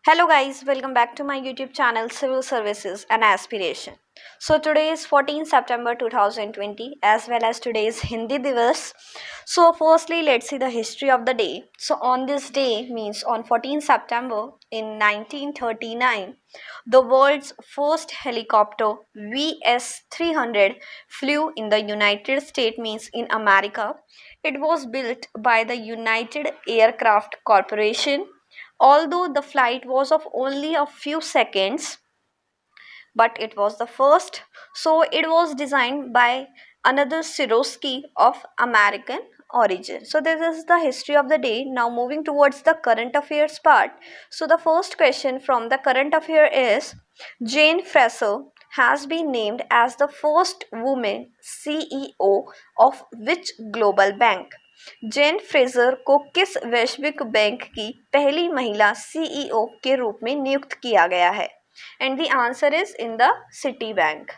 Hello guys, welcome back to my YouTube channel Civil Services and Aspiration. So today is 14 September 2020 as well as today is Hindi Divas. So firstly let's see the history of the day. So on this day means on 14 September in 1939 the world's first helicopter VS-300 flew in the United States means in America. It was built by the United Aircraft Corporation. Although the flight was of only a few seconds, but it was the first, so it was designed by another Sikorsky of American origin. So this is the history of the day. Now moving towards the current affairs part. So the first question from the current affair is Jane Fraser has been named as the first woman CEO of which global bank? Jane Fraser को किस वैश्विक bank की पहली महिला CEO के रूप में नियुक्त किया गया है? And the answer is in the Citibank.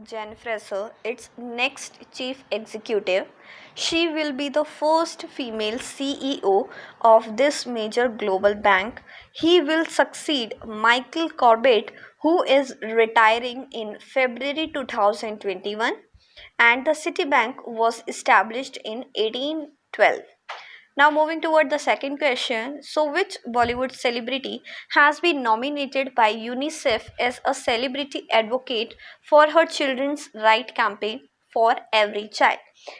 Jen Fraser, its next chief executive. She will be the first female CEO of this major global bank. He will succeed Michael Corbett, who is retiring in February 2021, and the Citibank was established in 1812. Now moving toward the second question. So which Bollywood celebrity has been nominated by UNICEF as a celebrity advocate for her children's right campaign for every child?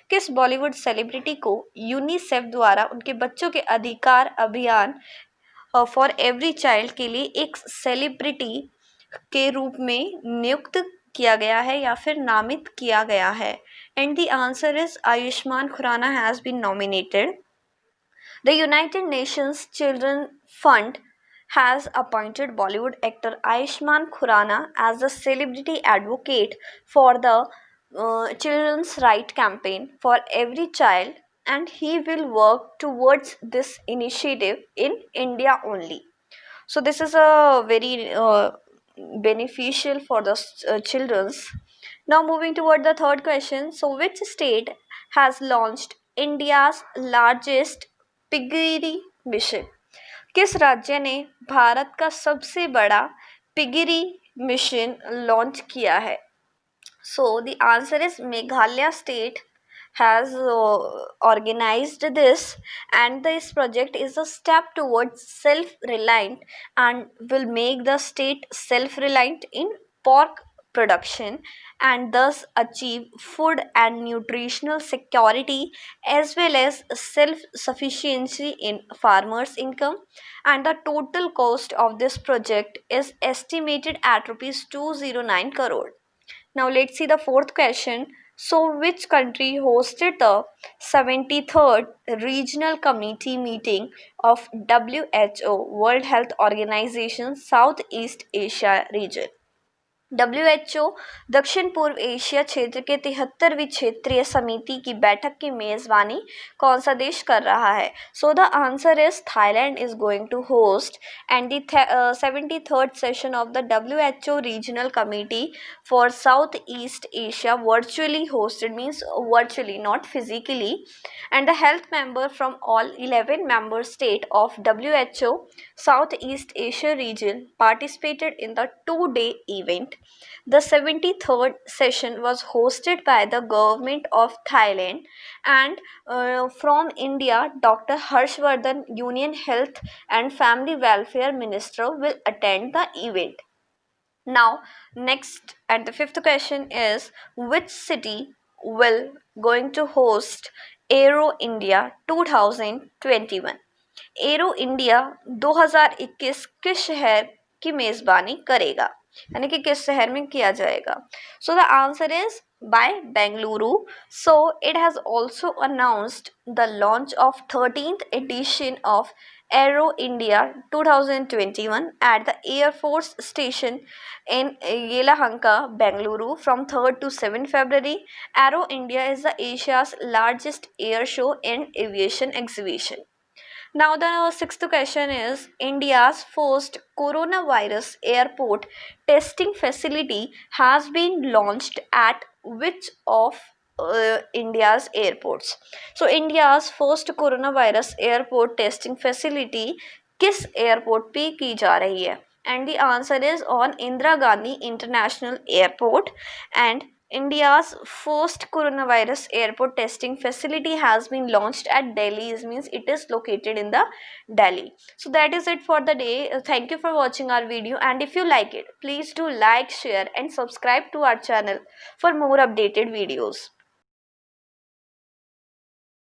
किस Bollywood celebrity को UNICEF द्वारा उनके बच्चों के अधिकार अभियान for every child के लिए एक सेलिब्रिटी के रूप में नियुक्त किया गया है या फिर नामित किया गया है? And the answer is Ayushmann Khurrana has been nominated. The United Nations Children Fund has appointed Bollywood actor Ayushmann Khurrana as the celebrity advocate for the children's right campaign for every child, and he will work towards this initiative in India only. So this is a very beneficial for the children's. Now moving toward the third question. So which state has launched India's largest पिगिरी mission? किस राज्य ने भारत का सबसे बड़ा पिगिरी mission launch किया है? So the answer is Meghalaya state has organized this, and this project is a step towards self-reliant and will make the state self-reliant in pork production and thus achieve food and nutritional security as well as self-sufficiency in farmers' income. And the total cost of this project is estimated at rupees 209 crore. Now let's see the fourth question. So which country hosted the 73rd Regional Committee meeting of WHO World Health Organization Southeast Asia region? WHO दक्षिण पूर्व Asia क्षेत्र के 73वीं क्षेत्रीय समिति की बैठक की मेजबानी कौन सा देश कर रहा है? So the answer is Thailand is going to host, and the 73rd session of the WHO regional committee for South East Asia virtually hosted means virtually not physically, and the health member from all 11 member state of WHO Southeast Asia region participated in the 2-day event. The 73rd session was hosted by the government of Thailand, and from India, Dr. Harshvardhan, Union Health and Family Welfare Minister, will attend the event. Now, next and the fifth question is which city will going to host Aero India 2021? Arrow India 2021 किस शहर की मेज़बानी करेगा, यानी कि किस शहर में किया जाएगा? सो the answer is by Bengaluru. So it has also announced the launch of 13th edition of Aero India 2021 at the Air Force Station in Yelahanka, Bengaluru from 3rd to 7th February. Aero India is the Asia's largest air show and aviation exhibition. Now the sixth question is India's first coronavirus airport testing facility has been launched at which of India's airports? So India's first coronavirus airport testing facility किस airport पे की जा रही है? And the answer is on Indira Gandhi international airport. And India's first coronavirus airport testing facility has been launched at Delhi. It means it is located in the Delhi. So that is it for the day. Thank you for watching our video, and if you like it, please do like, share and subscribe to our channel for more updated videos.